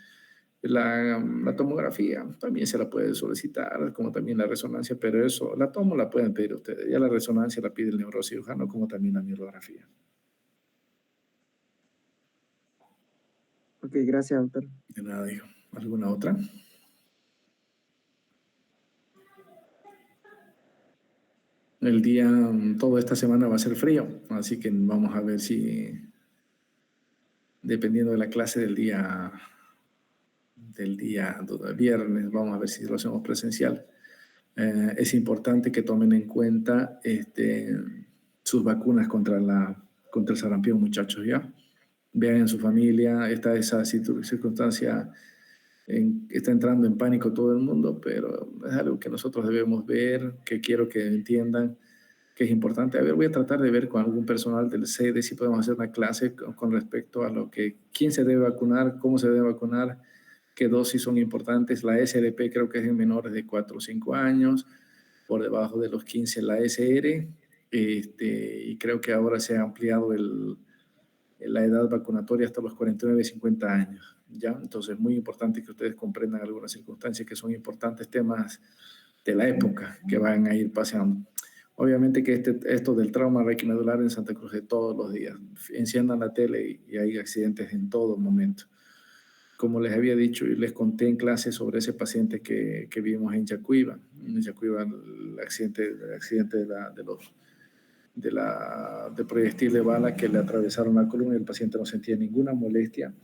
La tomografía también se la puede solicitar, como también la resonancia, pero eso, la tomo la pueden pedir ustedes. Ya la resonancia la pide el neurocirujano, como también la mielografía. Ok, gracias, doctor. De nada, hijo. ¿Alguna otra? El día, toda esta semana va a ser frío, así que vamos a ver si, dependiendo de la clase del día viernes, vamos a ver si lo hacemos presencial. Es importante que tomen en cuenta sus vacunas contra el sarampión, muchachos, ¿ya? Vean en su familia, está esa circunstancia, está entrando en pánico todo el mundo, pero es algo que nosotros debemos ver, que quiero que entiendan que es importante. A ver, voy a tratar de ver con algún personal del sede si podemos hacer una clase con respecto a quién se debe vacunar, cómo se debe vacunar, qué dosis son importantes. La SRP creo que es en menores de 4 o 5 años, por debajo de los 15 la SR, y creo que ahora se ha ampliado la edad vacunatoria hasta los 49 y 50 años. ¿ya? Entonces es muy importante que ustedes comprendan algunas circunstancias que son importantes, temas de la época que van a ir pasando. Obviamente que esto del trauma raquimedular en Santa Cruz de todos los días. Enciendan la tele y hay accidentes en todo momento. Como les había dicho y les conté en clase sobre ese paciente que vimos en Yacuiba. En Yacuiba, el accidente de proyectil de bala que le atravesaron la columna y el paciente no sentía ninguna molestia.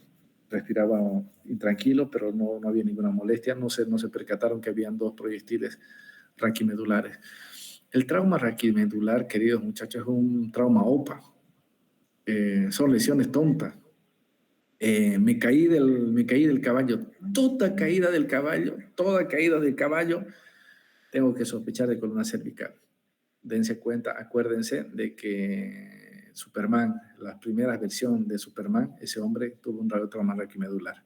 Respiraba intranquilo, pero no había ninguna molestia. No se percataron que habían 2 proyectiles raquimedulares. El trauma raquimedular, queridos muchachos, es un trauma OPA. Son lesiones tontas. Me caí del caballo. Toda caída del caballo, tengo que sospechar de columna cervical. Dense cuenta, acuérdense de que Superman, la primera versión de Superman, ese hombre tuvo un trauma raquimedular.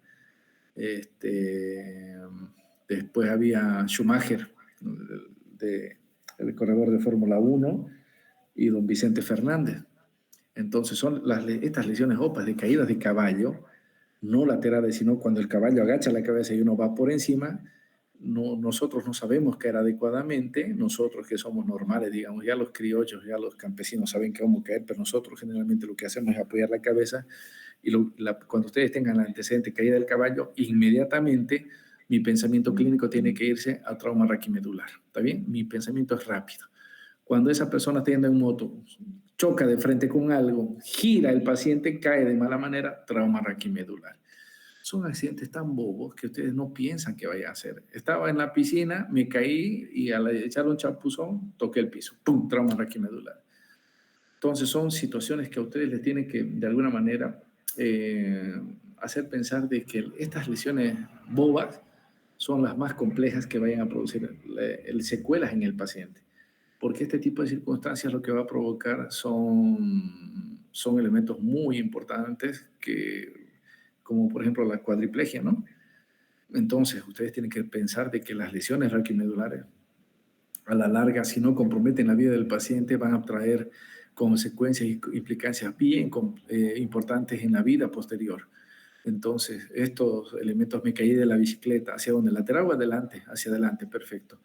Después había Schumacher, el corredor de Fórmula 1, y don Vicente Fernández. Entonces son estas lesiones OPA de caídas de caballo, no laterales, sino cuando el caballo agacha la cabeza y uno va por encima. Nosotros no sabemos caer adecuadamente, nosotros que somos normales, digamos, ya los criollos, ya los campesinos saben que vamos a caer, pero nosotros generalmente lo que hacemos es apoyar la cabeza y cuando ustedes tengan el antecedente caída del caballo, inmediatamente mi pensamiento clínico tiene que irse al trauma raquimedular, ¿está bien? Mi pensamiento es rápido. Cuando esa persona está yendo en moto, choca de frente con algo, gira el paciente, cae de mala manera, trauma raquimedular. Son accidentes tan bobos que ustedes no piensan que vaya a hacer. Estaba en la piscina, me caí y al echar un chapuzón, toqué el piso. ¡Pum! Trauma raquimedular. Entonces son situaciones que a ustedes les tienen que, de alguna manera, hacer pensar de que estas lesiones bobas son las más complejas que vayan a producir secuelas en el paciente. Porque este tipo de circunstancias lo que va a provocar son elementos muy importantes como por ejemplo la cuadriplegia, ¿no? Entonces, ustedes tienen que pensar de que las lesiones raquimedulares, a la larga, si no comprometen la vida del paciente, van a traer consecuencias y implicancias bien importantes en la vida posterior. Entonces, estos elementos, me caí de la bicicleta, ¿hacia dónde? Lateral o adelante, hacia adelante, perfecto.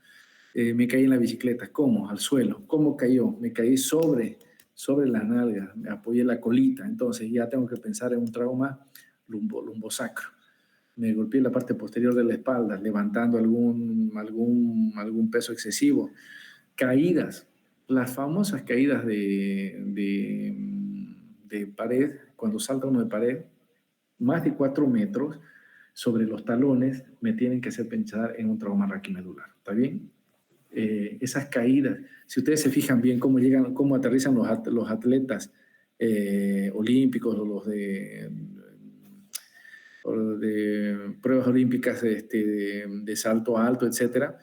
Me caí en la bicicleta, ¿cómo? Al suelo. ¿Cómo cayó? Me caí sobre las nalgas, me apoyé la colita, entonces ya tengo que pensar en un trauma lumbosacro. Me golpeé la parte posterior de la espalda, levantando algún peso excesivo. Caídas, las famosas caídas de pared, cuando salta uno de pared, más de 4 metros sobre los talones, me tienen que hacer pensar en un trauma raquimedular, ¿está bien? Esas caídas, si ustedes se fijan bien cómo aterrizan los atletas olímpicos o de pruebas olímpicas de salto alto, etcétera,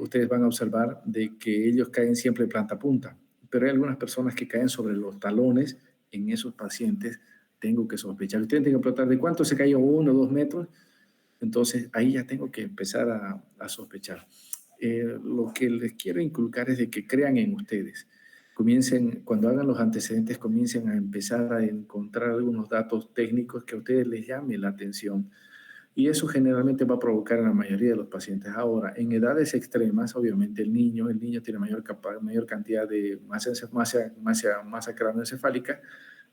ustedes van a observar de que ellos caen siempre de planta a punta, pero hay algunas personas que caen sobre los talones. En esos pacientes tengo que sospechar. Ustedes tienen que preguntar de cuánto se cayó, 1 o 2 metros. Entonces ahí ya tengo que empezar a sospechar. Lo que les quiero inculcar es de que crean en ustedes. Cuando hagan los antecedentes, comiencen a empezar a encontrar algunos datos técnicos que a ustedes les llame la atención. Y eso generalmente va a provocar en la mayoría de los pacientes. Ahora, en edades extremas, obviamente el niño tiene mayor cantidad de masa craneoencefálica.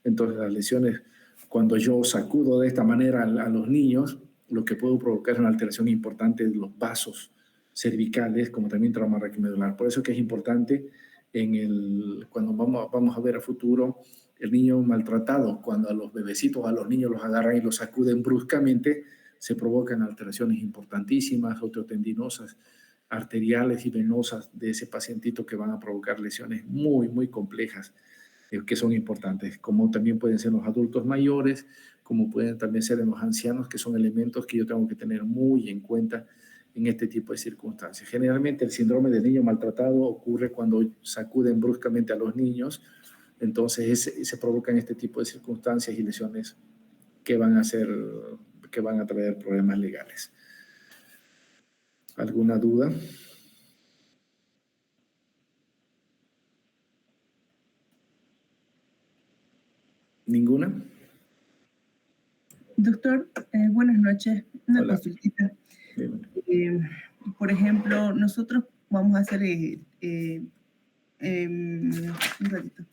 Entonces las lesiones, cuando yo sacudo de esta manera a los niños, lo que puedo provocar es una alteración importante de los vasos cervicales, como también trauma raquimedular. Por eso que es importante cuando vamos a ver a futuro el niño maltratado, cuando a los bebecitos, a los niños los agarran y los sacuden bruscamente, se provocan alteraciones importantísimas, osteotendinosas, arteriales y venosas de ese pacientito que van a provocar lesiones muy, muy complejas que son importantes, como también pueden ser los adultos mayores, como pueden también ser en los ancianos, que son elementos que yo tengo que tener muy en cuenta en este tipo de circunstancias. Generalmente el síndrome del niño maltratado ocurre cuando sacuden bruscamente a los niños, entonces se provocan este tipo de circunstancias y lesiones que van a traer problemas legales. ¿Alguna duda? ¿Ninguna? Doctor, buenas noches. Una Hola. consultita. Dime. Por ejemplo, nosotros vamos a hacer... un ratito.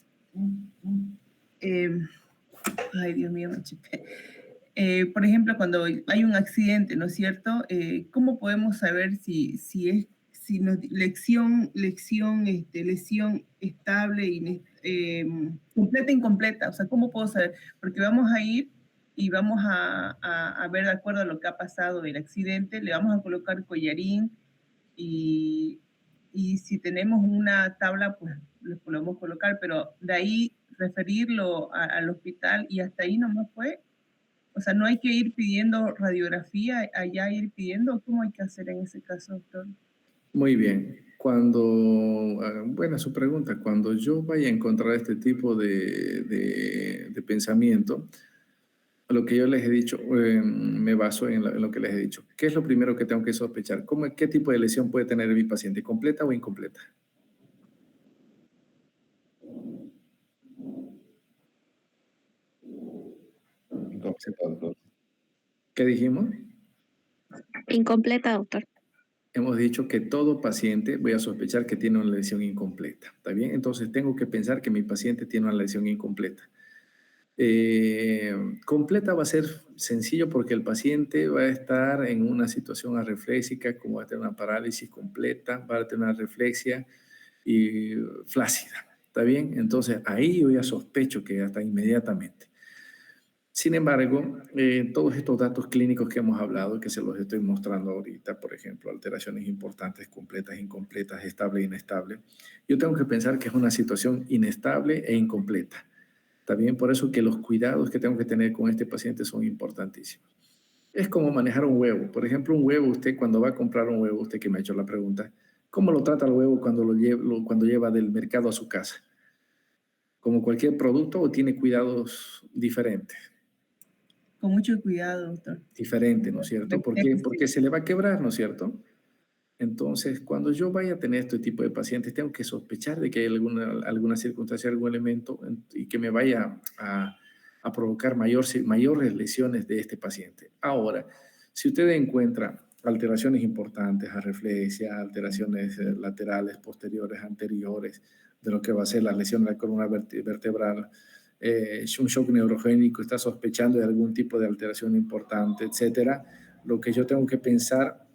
Ay, Dios mío, me chipé. Por ejemplo, cuando hay un accidente, ¿no es cierto? ¿Cómo podemos saber si es lesión estable, completa, incompleta? O sea, ¿cómo puedo saber? Porque vamos a ir y vamos a ver de acuerdo a lo que ha pasado del accidente, le vamos a colocar collarín y si tenemos una tabla, pues lo podemos colocar, pero de ahí referirlo al hospital y hasta ahí nomás fue. O sea, no hay que ir pidiendo radiografía, allá ir pidiendo, ¿cómo hay que hacer en ese caso, doctor? Muy bien. Buena su pregunta, cuando yo vaya a encontrar este tipo de pensamiento, lo que yo les he dicho, me baso en lo que les he dicho. ¿Qué es lo primero que tengo que sospechar? ¿Qué tipo de lesión puede tener mi paciente? ¿Completa o incompleta? Incompleta, doctor. ¿Qué dijimos? Incompleta, doctor. Hemos dicho que todo paciente voy a sospechar que tiene una lesión incompleta. ¿Está bien? Entonces tengo que pensar que mi paciente tiene una lesión incompleta. Completa va a ser sencillo porque el paciente va a estar en una situación arrefléxica, como va a tener una parálisis completa, va a tener una reflexia y flácida. ¿Está bien? Entonces ahí yo ya sospecho que hasta inmediatamente. Sin embargo, todos estos datos clínicos que hemos hablado, que se los estoy mostrando ahorita, por ejemplo, alteraciones importantes, completas, incompletas, estable e inestable, yo tengo que pensar que es una situación inestable e incompleta. Está bien, por eso que los cuidados que tengo que tener con este paciente son importantísimos. Es como manejar un huevo. Por ejemplo, un huevo, usted cuando va a comprar un huevo, usted que me ha hecho la pregunta, ¿cómo lo trata el huevo cuando cuando lleva del mercado a su casa? ¿Como cualquier producto o tiene cuidados diferentes? Con mucho cuidado, doctor. Diferente, ¿no es cierto? Porque se le va a quebrar, ¿no es cierto? Entonces, cuando yo vaya a tener este tipo de pacientes, tengo que sospechar de que hay alguna circunstancia, algún elemento y que me vaya a provocar mayores lesiones de este paciente. Ahora, si usted encuentra alteraciones importantes, arreflexia, alteraciones laterales, posteriores, anteriores, de lo que va a ser la lesión de la columna vertebral, un shock neurogénico, está sospechando de algún tipo de alteración importante, etcétera, lo que yo tengo que pensar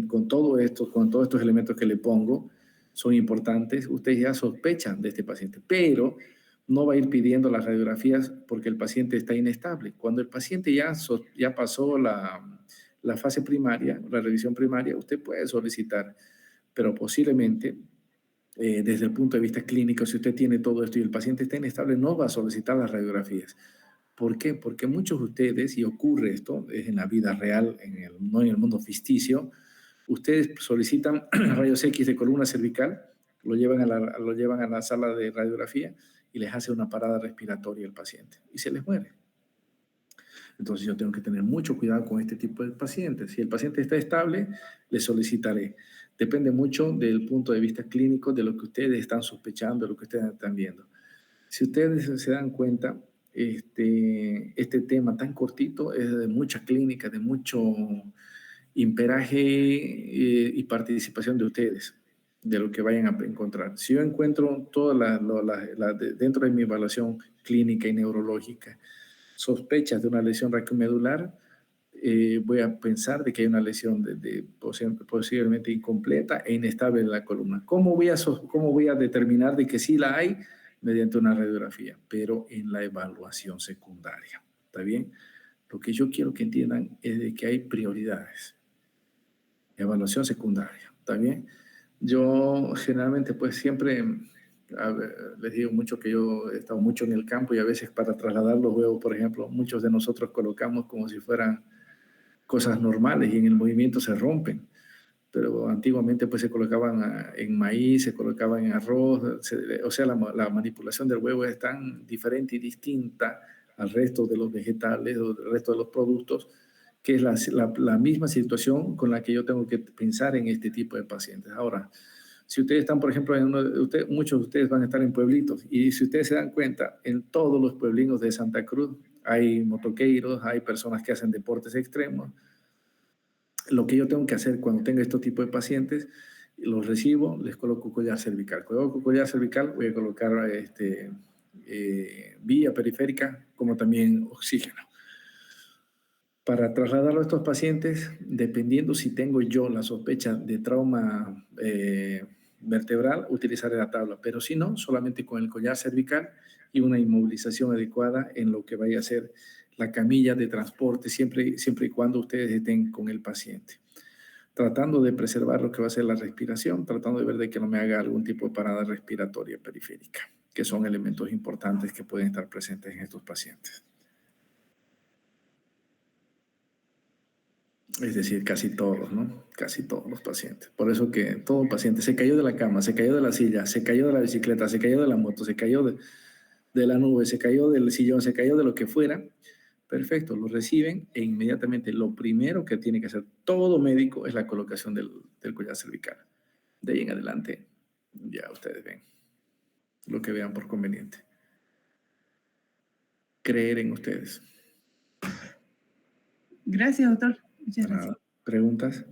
con todo esto, con todos estos elementos que le pongo, son importantes. Ustedes ya sospechan de este paciente, pero no va a ir pidiendo las radiografías porque el paciente está inestable. Cuando el paciente ya pasó la fase primaria, la revisión primaria, usted puede solicitar, pero posiblemente desde el punto de vista clínico, si usted tiene todo esto y el paciente está inestable, no va a solicitar las radiografías. ¿Por qué? Porque muchos de ustedes, y ocurre esto, es en la vida real, no en el mundo ficticio, ustedes solicitan rayos X de columna cervical, lo llevan a la sala de radiografía y les hace una parada respiratoria al paciente y se les muere. Entonces yo tengo que tener mucho cuidado con este tipo de pacientes. Si el paciente está estable, le solicitaré. Depende mucho del punto de vista clínico, de lo que ustedes están sospechando, de lo que ustedes están viendo. Si ustedes se dan cuenta, este tema tan cortito es de mucha clínica, de mucho imperaje y participación de ustedes, de lo que vayan a encontrar. Si yo encuentro dentro de mi evaluación clínica y neurológica sospechas de una lesión raquiomedular, voy a pensar de que hay una lesión posiblemente incompleta e inestable en la columna. ¿Cómo voy a determinar de que sí la hay? Mediante una radiografía, pero en la evaluación secundaria. ¿Está bien? Lo que yo quiero que entiendan es de que hay prioridades. Evaluación secundaria. ¿Está bien? Yo generalmente pues siempre les digo mucho que yo he estado mucho en el campo y a veces para trasladar los huevos, por ejemplo, muchos de nosotros colocamos como si fueran cosas normales y en el movimiento se rompen. Pero antiguamente pues se colocaban en maíz, se colocaban en arroz, o sea, la manipulación del huevo es tan diferente y distinta al resto de los vegetales o del resto de los productos, que es la misma situación con la que yo tengo que pensar en este tipo de pacientes. Ahora, si ustedes están, por ejemplo, muchos de ustedes van a estar en pueblitos y si ustedes se dan cuenta, en todos los pueblinos de Santa Cruz hay motoqueiros, hay personas que hacen deportes extremos. Lo que yo tengo que hacer cuando tenga este tipo de pacientes, los recibo, les coloco collar cervical. Cuando coloco collar cervical, voy a colocar vía periférica, como también oxígeno. Para trasladarlo a estos pacientes, dependiendo si tengo yo la sospecha de trauma vertebral, utilizaré la tabla, pero si no, solamente con el collar cervical y una inmovilización adecuada en lo que vaya a ser la camilla de transporte, siempre y cuando ustedes estén con el paciente. Tratando de preservar lo que va a ser la respiración, tratando de ver de que no me haga algún tipo de parada respiratoria periférica, que son elementos importantes que pueden estar presentes en estos pacientes. Es decir, casi todos, ¿no? Casi todos los pacientes. Por eso que todo paciente se cayó de la cama, se cayó de la silla, se cayó de la bicicleta, se cayó de la moto, se cayó de la nube, se cayó del sillón, se cayó de lo que fuera. Perfecto, lo reciben e inmediatamente lo primero que tiene que hacer todo médico es la colocación del collar cervical. De ahí en adelante, ya ustedes ven lo que vean por conveniente. Creer en ustedes. Gracias, doctor. Muchas gracias. ¿Preguntas?